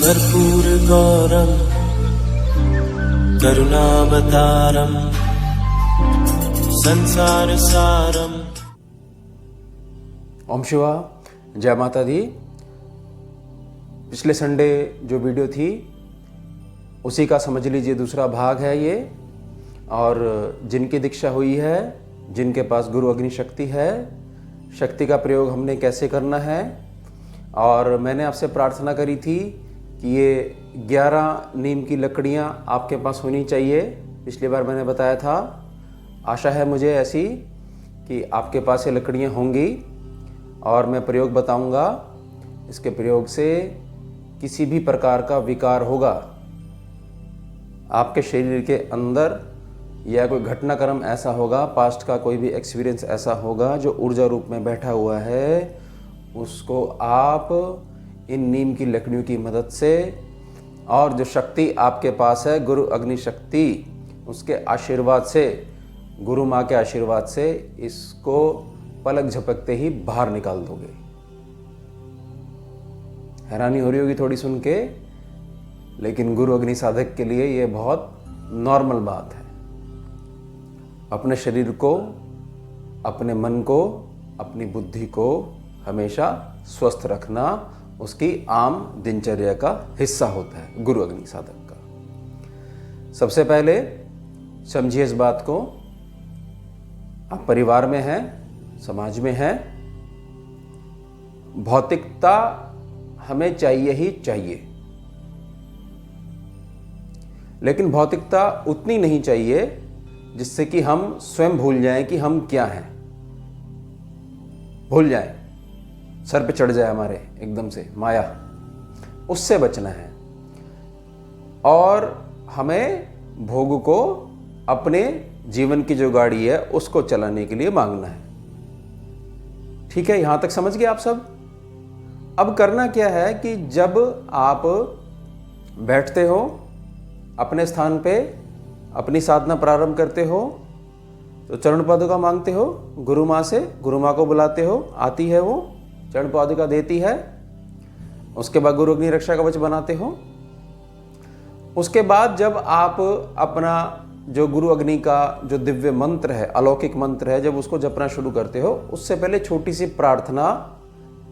कर्पूरगौरं करुणावतारं संसारसारं। ओम शिवा, जय माता दी। पिछले संडे जो वीडियो थी उसी का समझ लीजिए दूसरा भाग है ये। और जिनकी दीक्षा हुई है, जिनके पास गुरु अग्नि शक्ति है, शक्ति का प्रयोग हमने कैसे करना है। और मैंने आपसे प्रार्थना करी थी कि ये 11 नीम की लकड़ियाँ आपके पास होनी चाहिए। पिछली बार मैंने बताया था, आशा है मुझे ऐसी कि आपके पास ये लकड़ियाँ होंगी और मैं प्रयोग बताऊंगा। इसके प्रयोग से किसी भी प्रकार का विकार होगा आपके शरीर के अंदर, या कोई घटनाक्रम ऐसा होगा, पास्ट का कोई भी एक्सपीरियंस ऐसा होगा जो ऊर्जा रूप में बैठा हुआ है, उसको आप इन नीम की लकड़ियों की मदद से और जो शक्ति आपके पास है गुरु अग्नि शक्ति, उसके आशीर्वाद से, गुरु माँ के आशीर्वाद से इसको पलक झपकते ही बाहर निकाल दोगे। हैरानी हो रही होगी थोड़ी सुन के, लेकिन गुरु अग्नि साधक के लिए ये बहुत नॉर्मल बात है। अपने शरीर को, अपने मन को, अपनी बुद्धि को हमेशा स्वस्थ रखना उसकी आम दिनचर्या का हिस्सा होता है गुरु अग्नि साधक का। सबसे पहले समझिए इस बात को, आप परिवार में हैं, समाज में हैं, भौतिकता हमें चाहिए ही चाहिए, लेकिन भौतिकता उतनी नहीं चाहिए जिससे कि हम स्वयं भूल जाएं कि हम क्या हैं। भूल जाएं, सर पे चढ़ जाए हमारे एकदम से माया, उससे बचना है। और हमें भोग को, अपने जीवन की जो गाड़ी है उसको चलाने के लिए मांगना है। ठीक है, यहां तक समझ गए आप सब। अब करना क्या है कि जब आप बैठते हो अपने स्थान पे, अपनी साधना प्रारंभ करते हो, तो चरण पादुका मांगते हो गुरु माँ से, गुरु माँ को बुलाते हो, आती है वो चरण पादुका देती है। उसके बाद गुरु अग्नि रक्षा कवच बनाते हो। उसके बाद जब आप अपना जो गुरु अग्नि का जो दिव्य मंत्र है, अलौकिक मंत्र है, जब उसको जपना शुरू करते हो, उससे पहले छोटी सी प्रार्थना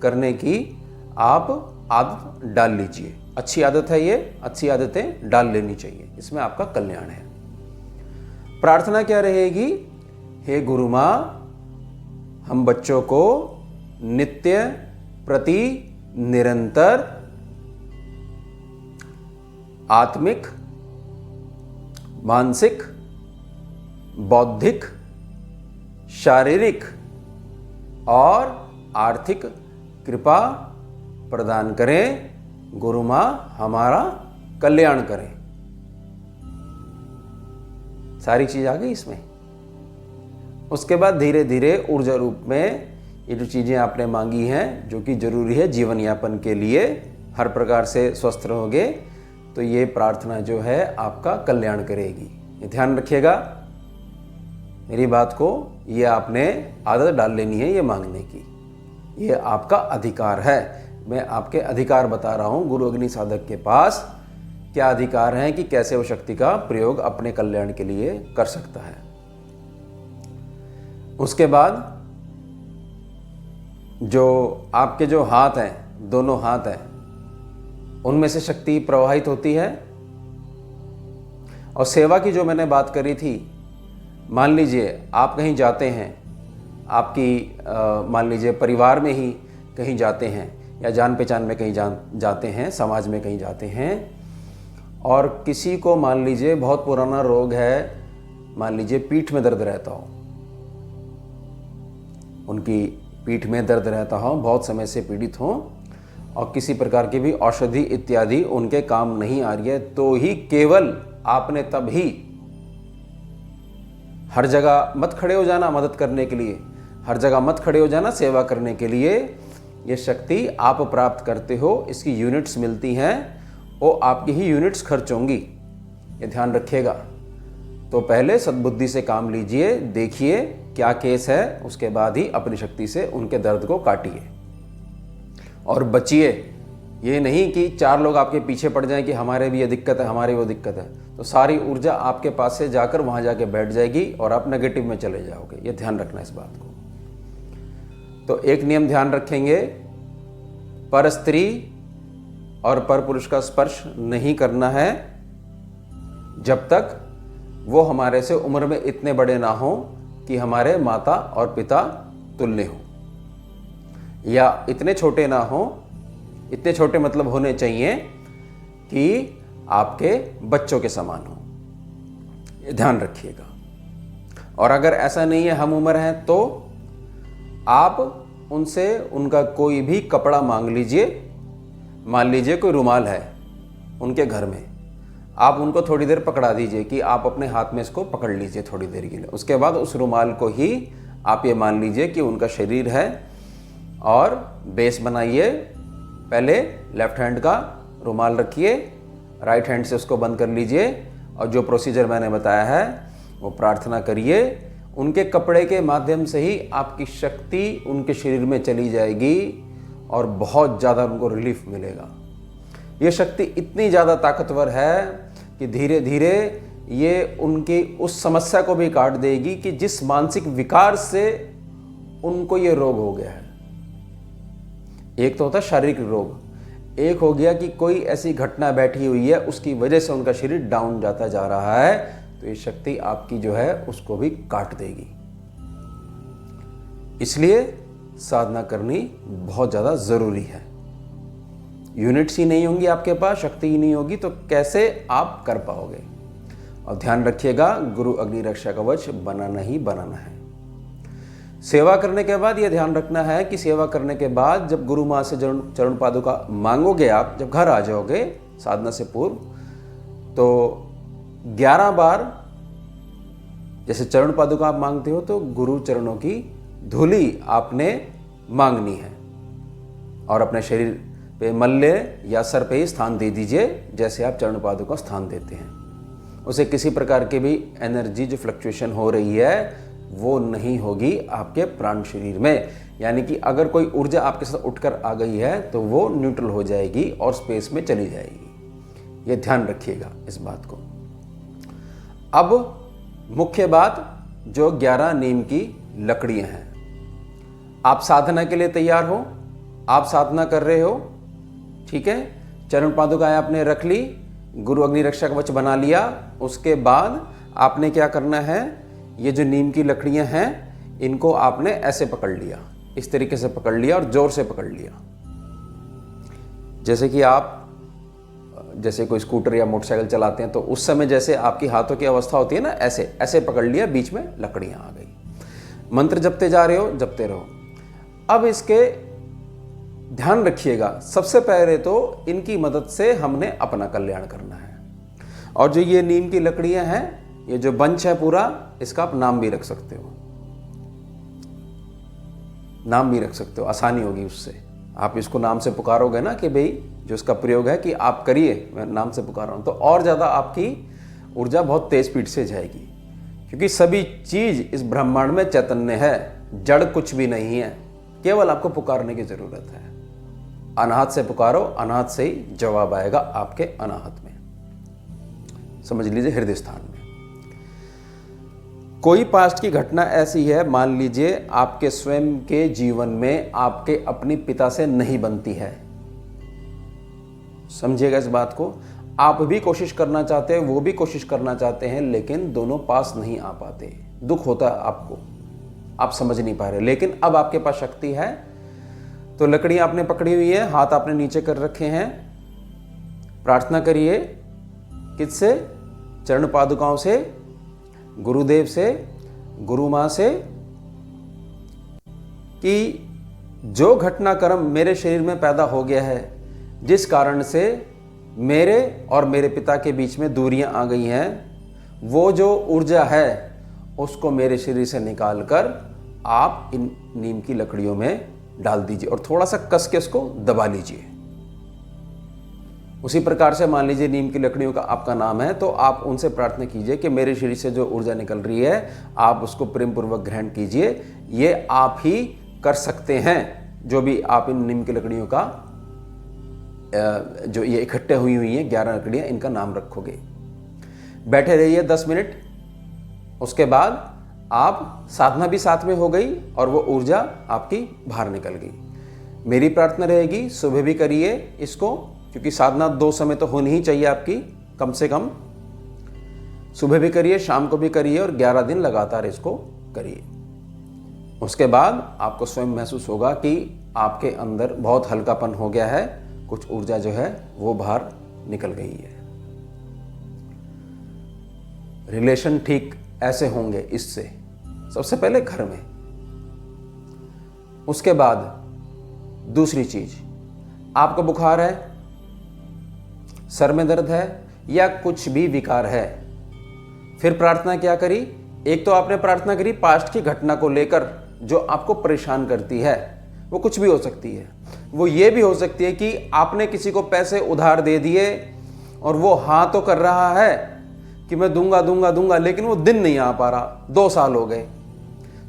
करने की आप आदत डाल लीजिए। अच्छी आदत है ये, अच्छी आदतें डाल लेनी चाहिए, इसमें आपका कल्याण है। प्रार्थना क्या रहेगी? हे गुरु माँ, हम बच्चों को नित्य प्रति निरंतर आत्मिक, मानसिक, बौद्धिक, शारीरिक और आर्थिक कृपा प्रदान करें। गुरु माँ हमारा कल्याण करें। सारी चीज आ गई इसमें। उसके बाद धीरे धीरे ऊर्जा रूप में ये जो चीज़ें आपने मांगी हैं, जो कि जरूरी है जीवन यापन के लिए, हर प्रकार से स्वस्थ रहोगे तो ये प्रार्थना जो है आपका कल्याण करेगी। ये ध्यान रखिएगा मेरी बात को। ये आपने आदत डाल लेनी है ये मांगने की। ये आपका अधिकार है। मैं आपके अधिकार बता रहा हूँ। गुरु अग्नि साधक के पास क्या अधिकार है कि कैसे वो शक्ति का प्रयोग अपने कल्याण के लिए कर सकता है। उसके बाद जो आपके जो हाथ हैं, दोनों हाथ हैं, उनमें से शक्ति प्रवाहित होती है। और सेवा की जो मैंने बात करी थी, मान लीजिए आप कहीं जाते हैं, आपकी मान लीजिए परिवार में ही कहीं जाते हैं, या जान पहचान में कहीं जाते हैं, समाज में कहीं जाते हैं, और किसी को मान लीजिए बहुत पुराना रोग है, मान लीजिए पीठ में दर्द रहता हो, उनकी पीठ में दर्द रहता हो, बहुत समय से पीड़ित हो, और किसी प्रकार की भी औषधि इत्यादि उनके काम नहीं आ रही है, तो ही केवल आपने तभी, हर जगह मत खड़े हो जाना मदद करने के लिए, हर जगह मत खड़े हो जाना सेवा करने के लिए। ये शक्ति आप प्राप्त करते हो, इसकी यूनिट्स मिलती हैं, वो आपकी ही यूनिट्स खर्च होंगी, ये ध्यान रखिएगा। तो पहले सद्बुद्धि से काम लीजिए, देखिए क्या केस है, उसके बाद ही अपनी शक्ति से उनके दर्द को काटिए और बचिए। ये नहीं कि 4 लोग आपके पीछे पड़ जाएं कि हमारे भी ये दिक्कत है, हमारी वो दिक्कत है, तो सारी ऊर्जा आपके पास से जाकर वहाँ जाके बैठ जाएगी और आप नेगेटिव में चले जाओगे। ये ध्यान रखना इस बात को। तो एक नियम ध्यान रखेंगे, पर स्त्री और पर पुरुष का स्पर्श नहीं करना है जब तक वो हमारे से उम्र में इतने बड़े ना हो कि हमारे माता और पिता तुल्य हो, या इतने छोटे ना हो, इतने छोटे मतलब होने चाहिए कि आपके बच्चों के समान हो। ये ध्यान रखिएगा। और अगर ऐसा नहीं है, हम उम्र हैं, तो आप उनसे उनका कोई भी कपड़ा मांग लीजिए। मान लीजिए कोई रुमाल है उनके घर में, आप उनको थोड़ी देर पकड़ा दीजिए कि आप अपने हाथ में इसको पकड़ लीजिए थोड़ी देर के लिए। उसके बाद उस रुमाल को ही आप ये मान लीजिए कि उनका शरीर है और बेस बनाइए। पहले लेफ्ट हैंड का रुमाल रखिए, राइट हैंड से उसको बंद कर लीजिए और जो प्रोसीजर मैंने बताया है वो प्रार्थना करिए। उनके कपड़े के माध्यम से ही आपकी शक्ति उनके शरीर में चली जाएगी और बहुत ज़्यादा उनको रिलीफ मिलेगा। ये शक्ति इतनी ज़्यादा ताकतवर है कि धीरे धीरे ये उनकी उस समस्या को भी काट देगी कि जिस मानसिक विकार से उनको ये रोग हो गया है। एक तो होता है शारीरिक रोग, एक हो गया कि कोई ऐसी घटना बैठी हुई है उसकी वजह से उनका शरीर डाउन जाता जा रहा है, तो ये शक्ति आपकी जो है उसको भी काट देगी। इसलिए साधना करनी बहुत ज़्यादा ज़रूरी है। यूनिट्स ही नहीं होंगी आपके पास, शक्ति ही नहीं होगी, तो कैसे आप कर पाओगे। और ध्यान रखिएगा, गुरु अग्नि रक्षा कवच बनाना ही बनाना है। सेवा करने के बाद ये ध्यान रखना है कि सेवा करने के बाद जब गुरु माँ से चरण पादुका मांगोगे, आप जब घर आ जाओगे साधना से पूर्व, तो 11 बार जैसे चरण पादुका आप मांगते हो तो गुरु चरणों की धूली आपने मांगनी है और अपने शरीर पे मल्ले या सर पे ही स्थान दे दीजिए जैसे आप चरण पादुका स्थान देते हैं। उसे किसी प्रकार की भी एनर्जी जो फ्लक्चुएशन हो रही है वो नहीं होगी आपके प्राण शरीर में। यानी कि अगर कोई ऊर्जा आपके साथ उठकर आ गई है तो वो न्यूट्रल हो जाएगी और स्पेस में चली जाएगी। ये ध्यान रखिएगा इस बात को। अब मुख्य बात, जो 11 नीम की लकड़ियां हैं, आप साधना के लिए तैयार हो, आप साधना कर रहे हो, ठीक है, चरण पादुकाएं आपने रख ली, गुरु अग्नि रक्षा कवच बना लिया। उसके बाद आपने क्या करना है, ये जो नीम की लकड़ियां हैं इनको आपने ऐसे पकड़ लिया, इस तरीके से पकड़ लिया और जोर से पकड़ लिया। जैसे कि आप जैसे कोई स्कूटर या मोटरसाइकिल चलाते हैं तो उस समय जैसे आपकी हाथों की अवस्था होती है ना, ऐसे ऐसे पकड़ लिया, बीच में लकड़ियां आ गई। मंत्र जपते जा रहे हो, जपते रहो। अब इसके ध्यान रखिएगा, सबसे पहले तो इनकी मदद से हमने अपना कल्याण करना है। और जो ये नीम की लकड़ियां हैं, ये जो बंच है पूरा, इसका आप नाम भी रख सकते हो, नाम भी रख सकते हो, आसानी होगी उससे। आप इसको नाम से पुकारोगे ना कि भाई जो इसका प्रयोग है कि आप करिए, मैं नाम से पुकार रहा हूं, तो और ज़्यादा आपकी ऊर्जा बहुत तेज स्पीड से जाएगी। क्योंकि सभी चीज़ इस ब्रह्मांड में चैतन्य है, जड़ कुछ भी नहीं है, केवल आपको पुकारने की ज़रूरत है। अनाहत से पुकारो, अनाहत से ही जवाब आएगा आपके अनाहत में, समझ लीजिए, हृदय स्थान में। कोई पास्ट की घटना ऐसी है, मान लीजिए आपके स्वयं के जीवन में आपके अपने पिता से नहीं बनती है, समझिएगा इस बात को। आप भी कोशिश करना चाहते हैं, वो भी कोशिश करना चाहते हैं, लेकिन दोनों पास नहीं आ पाते। दुख होता है आपको, आप समझ नहीं पा रहे। लेकिन अब आपके पास शक्ति है, तो लकड़ियां आपने पकड़ी हुई है, हाथ आपने नीचे कर रखे हैं, प्रार्थना करिए किससे, चरण पादुकाओं से, गुरुदेव से, गुरु मां से, कि जो घटनाक्रम मेरे शरीर में पैदा हो गया है, जिस कारण से मेरे और मेरे पिता के बीच में दूरियां आ गई हैं, वो जो ऊर्जा है उसको मेरे शरीर से निकालकर आप इन नीम की लकड़ियों में डाल दीजिए और थोड़ा सा कस के उसको दबा लीजिए। उसी प्रकार से मान लीजिए नीम की लकड़ियों का आपका नाम है, तो आप उनसे प्रार्थना कीजिए कि मेरे शरीर से जो ऊर्जा निकल रही है आप उसको प्रेम पूर्वक ग्रहण कीजिए। ये आप ही कर सकते हैं, जो भी आप इन नीम की लकड़ियों का जो ये इकट्ठे हुई हैं 11 लकड़ियाँ, इनका नाम रखोगे। बैठे रहिए 10 मिनट। उसके बाद आप साधना भी साथ में हो गई और वो ऊर्जा आपकी बाहर निकल गई। मेरी प्रार्थना रहेगी सुबह भी करिए इसको, क्योंकि साधना 2 समय तो होनी ही चाहिए आपकी कम से कम। सुबह भी करिए, शाम को भी करिए और 11 दिन लगातार इसको करिए। उसके बाद आपको स्वयं महसूस होगा कि आपके अंदर बहुत हल्कापन हो गया है, कुछ ऊर्जा जो है वो बाहर निकल गई है। रिलेशन ठीक ऐसे होंगे इससे, सबसे पहले घर में। उसके बाद दूसरी चीज, आपको बुखार है, सर में दर्द है या कुछ भी विकार है, फिर प्रार्थना क्या करी? एक तो आपने प्रार्थना करी पास्ट की घटना को लेकर जो आपको परेशान करती है, वो कुछ भी हो सकती है। वो ये भी हो सकती है कि आपने किसी को पैसे उधार दे दिए और वो हाँ तो कर रहा है कि मैं दूंगा दूंगा दूंगा, लेकिन वो दिन नहीं आ पा रहा, 2 साल हो गए।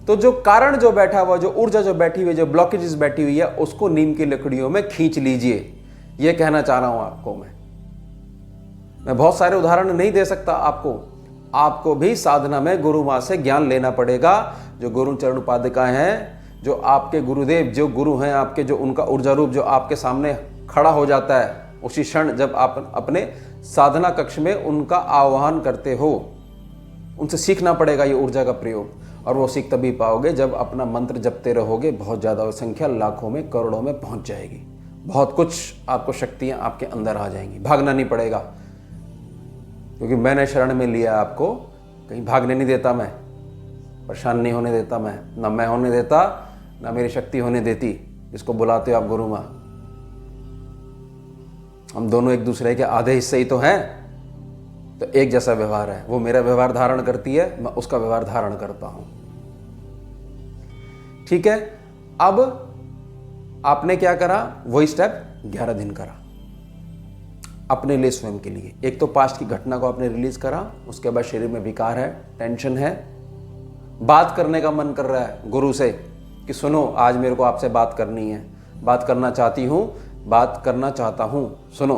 तो जो कारण जो बैठा हुआ, जो ऊर्जा जो बैठी हुई, जो ब्लॉकेजेस बैठी हुई है, उसको नीम की लकड़ियों में खींच लीजिए। ये कहना चाह रहा हूं आपको। मैं बहुत सारे उदाहरण नहीं दे सकता आपको भी साधना में गुरु माँ से ज्ञान लेना पड़ेगा। जो गुरु चरण उपाधिकाएं हैं, जो आपके गुरुदेव, जो गुरु हैं आपके, जो उनका ऊर्जा रूप जो आपके सामने खड़ा हो जाता है उसी क्षण जब आप अपने साधना कक्ष में उनका आह्वान करते हो, उनसे सीखना पड़ेगा ये ऊर्जा का प्रयोग। और वो सीख तभी पाओगे जब अपना मंत्र जपते रहोगे। बहुत ज़्यादा संख्या लाखों में, करोड़ों में पहुंच जाएगी। बहुत कुछ आपको शक्तियां आपके अंदर आ जाएंगी। भागना नहीं पड़ेगा, क्योंकि मैंने शरण में लिया आपको। कहीं भागने नहीं देता मैं, परेशान नहीं होने देता मैं, ना मैं होने देता, ना मेरी शक्ति होने देती। जिसको बुलाते हो आप गुरु माँ, हम दोनों एक दूसरे के आधे हिस्से ही तो हैं। तो एक जैसा व्यवहार है। वो मेरा व्यवहार धारण करती है, मैं उसका व्यवहार धारण करता हूं। ठीक है। अब आपने क्या करा? वही स्टेप 11 दिन करा अपने लिए, स्वयं के लिए। एक तो पास्ट की घटना को आपने रिलीज करा, उसके बाद शरीर में विकार है, टेंशन है, बात करने का मन कर रहा है गुरु से कि सुनो आज मेरे को आपसे बात करनी है, बात करना चाहती हूं, बात करना चाहता हूं, सुनो।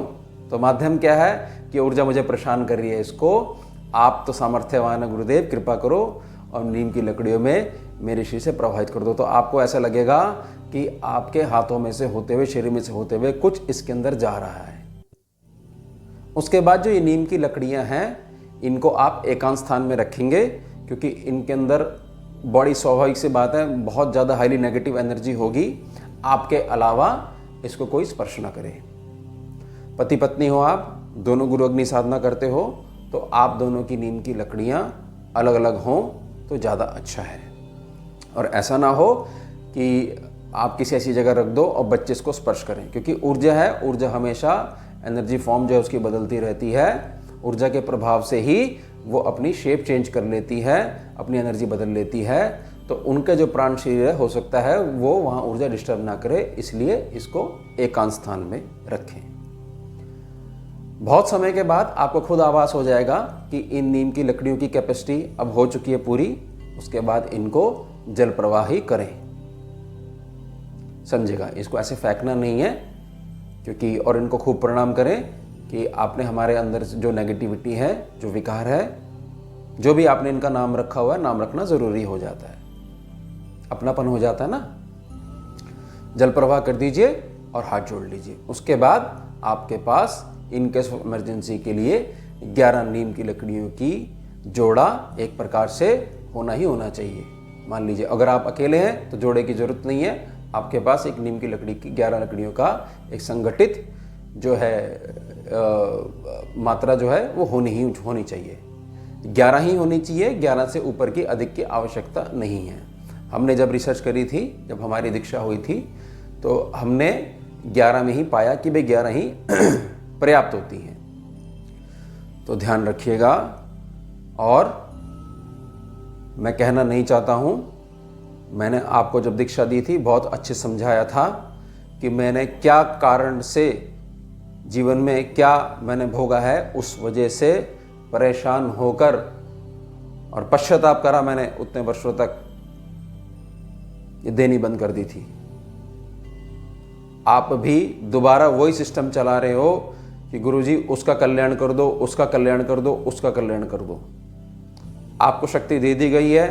तो माध्यम क्या है कि ऊर्जा मुझे परेशान कर रही है, इसको आप तो सामर्थ्यवान है गुरुदेव, कृपा करो और नीम की लकड़ियों में मेरे शरीर से प्रवाहित कर दो। तो आपको ऐसा लगेगा कि आपके हाथों में से होते हुए, शरीर में से होते हुए कुछ इसके अंदर जा रहा है। उसके बाद जो ये नीम की लकड़ियां हैं, इनको आप एकांत स्थान में रखेंगे, क्योंकि इनके अंदर बड़ी, स्वाभाविक सी बात है, बहुत ज़्यादा हाईली नेगेटिव एनर्जी होगी। आपके अलावा इसको कोई स्पर्श ना करे। पति पत्नी हो आप, दोनों गुरु अग्नि साधना करते हो, तो आप दोनों की नीम की लकड़ियां अलग अलग हों तो ज़्यादा अच्छा है। और ऐसा ना हो कि आप किसी ऐसी जगह रख दो और बच्चे इसको स्पर्श करें, क्योंकि ऊर्जा है, ऊर्जा हमेशा एनर्जी फॉर्म जो है उसकी बदलती रहती है। ऊर्जा के प्रभाव से ही वो अपनी शेप चेंज कर लेती है, अपनी एनर्जी बदल लेती है। तो उनके जो प्राण शरीर है, हो सकता है वो वहाँ ऊर्जा डिस्टर्ब ना करे, इसलिए इसको एकांत स्थान में रखें। बहुत समय के बाद आपको खुद आभास हो जाएगा कि इन नीम की लकड़ियों की कैपेसिटी अब हो चुकी है पूरी। उसके बाद इनको जल प्रवाही करें, समझेगा। इसको ऐसे फेंकना नहीं है, क्योंकि और इनको खूब प्रणाम करें कि आपने हमारे अंदर जो नेगेटिविटी है, जो विकार है, जो भी आपने इनका नाम रखा हुआ है, नाम रखना जरूरी हो जाता है, अपनापन हो जाता है ना। जल प्रवाह कर दीजिए और हाथ जोड़ लीजिए। उसके बाद आपके पास इन केस ऑफ इमरजेंसी के लिए 11 नीम की लकड़ियों की जोड़ा एक प्रकार से होना ही होना चाहिए। मान लीजिए अगर आप अकेले हैं तो जोड़े की जरूरत नहीं है, आपके पास एक नीम की लकड़ी की 11 लकड़ियों का एक संगठित जो है मात्रा जो है वो होनी चाहिए। 11 ही होनी चाहिए, 11 से ऊपर की अधिक की आवश्यकता नहीं है। हमने जब रिसर्च करी थी, जब हमारी दीक्षा हुई थी, तो हमने 11 में ही पाया कि भाई 11 ही पर्याप्त होती हैं। तो ध्यान रखिएगा। और मैं कहना नहीं चाहता हूँ, मैंने आपको जब दीक्षा दी थी बहुत अच्छे समझाया था कि मैंने क्या कारण से जीवन में क्या मैंने भोगा है, उस वजह से परेशान होकर और पश्चाताप करा मैंने उतने वर्षों तक, ये देनी बंद कर दी थी। आप भी दोबारा वही सिस्टम चला रहे हो कि गुरुजी उसका कल्याण कर दो, उसका कल्याण कर दो, उसका कल्याण कर दो। आपको शक्ति दे दी गई है,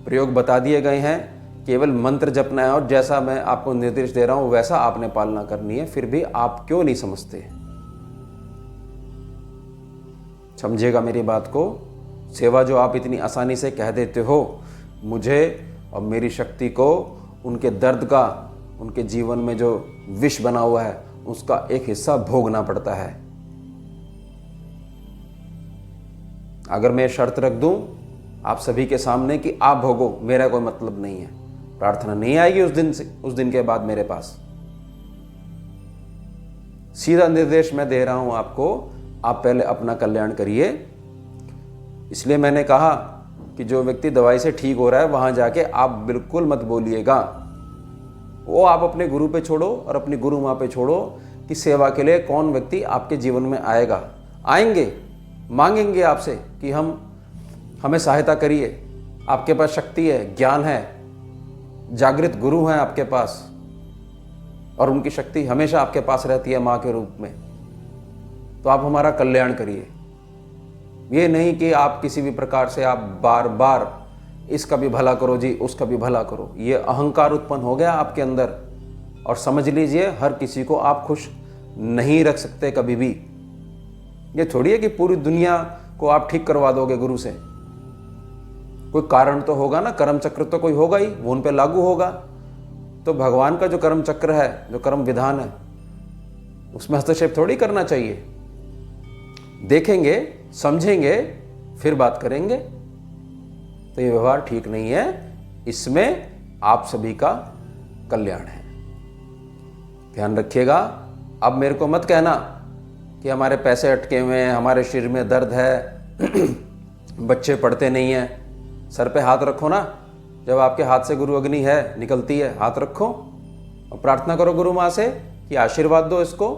प्रयोग बता दिए गए हैं, केवल मंत्र जपना है और जैसा मैं आपको निर्देश दे रहा हूं वैसा आपने पालना करनी है। फिर भी आप क्यों नहीं समझते? समझिएगा मेरी बात को। सेवा जो आप इतनी आसानी से कह देते हो, मुझे और मेरी शक्ति को उनके दर्द का, उनके जीवन में जो विष बना हुआ है उसका एक हिस्सा भोगना पड़ता है। अगर मैं शर्त रख दूं आप सभी के सामने कि आप भोगो, मेरा कोई मतलब नहीं है, प्रार्थना नहीं आएगी उस दिन के बाद मेरे पास। सीधा निर्देश मैं दे रहा हूं आपको, आप पहले अपना कल्याण करिए। इसलिए मैंने कहा कि जो व्यक्ति दवाई से ठीक हो रहा है वहां जाके आप बिल्कुल मत बोलिएगा। वो आप अपने गुरु पे छोड़ो और अपनी गुरु माँ पे छोड़ो कि सेवा के लिए कौन व्यक्ति आपके जीवन में आएगा। आएंगे, मांगेंगे आपसे कि हमें सहायता करिए। आपके पास शक्ति है, ज्ञान है, जागृत गुरु हैं आपके पास और उनकी शक्ति हमेशा आपके पास रहती है माँ के रूप में। तो आप हमारा कल्याण करिए। ये नहीं कि आप किसी भी प्रकार से आप बार बार इसका भी भला करो जी, उसका भी भला करो। ये अहंकार उत्पन्न हो गया आपके अंदर। और समझ लीजिए हर किसी को आप खुश नहीं रख सकते कभी भी। ये थोड़ी है कि पूरी दुनिया को आप ठीक करवा दोगे गुरु से। कोई कारण तो होगा ना, कर्म चक्र तो कोई होगा ही, वो उन पे लागू होगा। तो भगवान का जो कर्म चक्र है, जो कर्म विधान है, उसमें हस्तक्षेप थोड़ी करना चाहिए। देखेंगे, समझेंगे, फिर बात करेंगे। तो ये व्यवहार ठीक नहीं है। इसमें आप सभी का कल्याण है, ध्यान रखिएगा। अब मेरे को मत कहना कि हमारे पैसे अटके हुए हैं, हमारे शरीर में दर्द है, बच्चे पढ़ते नहीं हैं। सर पे हाथ रखो ना। जब आपके हाथ से गुरु अग्नि है निकलती है, हाथ रखो और प्रार्थना करो गुरु माँ से कि आशीर्वाद दो इसको।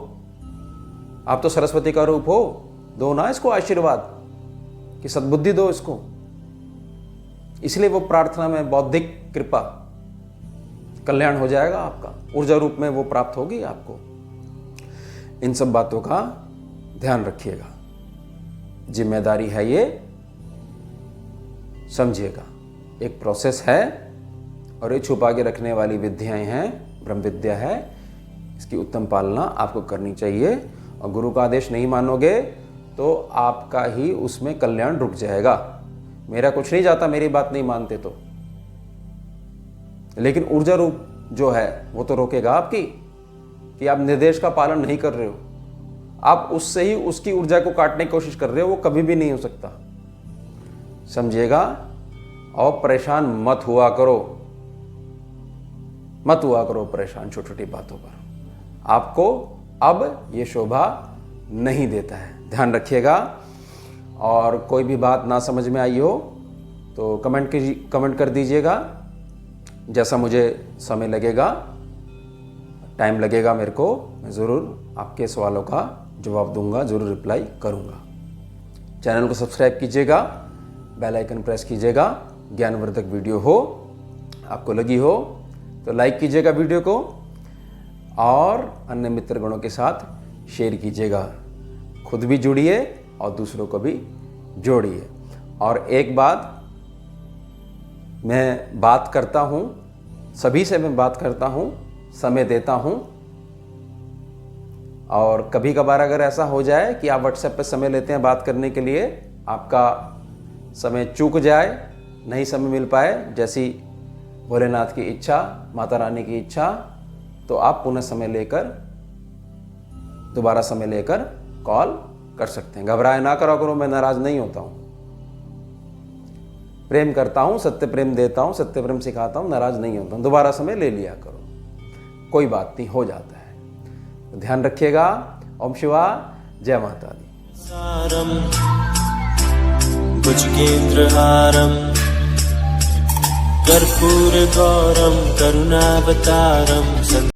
आप तो सरस्वती का रूप हो, दो ना इसको आशीर्वाद कि सद्बुद्धि दो इसको। इसलिए वो प्रार्थना में बौद्धिक कृपा, कल्याण हो जाएगा आपका, ऊर्जा रूप में वो प्राप्त होगी आपको। इन सब बातों का ध्यान रखिएगा, जिम्मेदारी है ये, समझिएगा। एक प्रोसेस है और ये छुपा के रखने वाली विद्याएं हैं, ब्रह्म विद्या है। इसकी उत्तम पालना आपको करनी चाहिए। और गुरु का आदेश नहीं मानोगे तो आपका ही उसमें कल्याण रुक जाएगा। मेरा कुछ नहीं जाता, मेरी बात नहीं मानते तो। लेकिन ऊर्जा रूप जो है वो तो रोकेगा आपकी कि आप निर्देश का पालन नहीं कर रहे हो। आप उससे ही उसकी ऊर्जा को काटने की कोशिश कर रहे हो, वो कभी भी नहीं हो सकता, समझिएगा। और परेशान मत हुआ करो, मत हुआ करो परेशान छोटी छोटी बातों पर। आपको अब ये शोभा नहीं देता है, ध्यान रखिएगा। और कोई भी बात ना समझ में आई हो तो कमेंट कर दीजिएगा। जैसा मुझे समय लगेगा, टाइम लगेगा मेरे को, मैं ज़रूर आपके सवालों का जवाब दूंगा, ज़रूर रिप्लाई करूंगा। चैनल को सब्सक्राइब कीजिएगा, बेल आइकन प्रेस कीजिएगा। ज्ञानवर्धक वीडियो हो, आपको लगी हो तो लाइक कीजिएगा वीडियो को और अन्य मित्रगणों के साथ शेयर कीजिएगा। खुद भी जुड़िए और दूसरों को भी जोड़िए। और एक बात मैं बात करता हूँ, सभी से मैं बात करता हूँ, समय देता हूँ। और कभी कभार अगर ऐसा हो जाए कि आप व्हाट्सएप पे समय लेते हैं बात करने के लिए, आपका समय चूक जाए, नहीं समय मिल पाए, जैसी भोलेनाथ की इच्छा, माता रानी की इच्छा, तो आप पुनः समय लेकर, दोबारा समय लेकर कॉल कर सकते हैं। घबराए ना करो, मैं नाराज नहीं होता हूँ, प्रेम करता हूँ, सत्य प्रेम देता हूँ, सत्य प्रेम सिखाता हूँ, नाराज नहीं होता हूँ। दोबारा समय ले लिया करो, कोई बात नहीं, हो जाता है। तो ध्यान रखिएगा। ओम शिवा, जय माता दी। सारम भुजगेन्द्रहारम कर्पूर गौरम करुणावतारम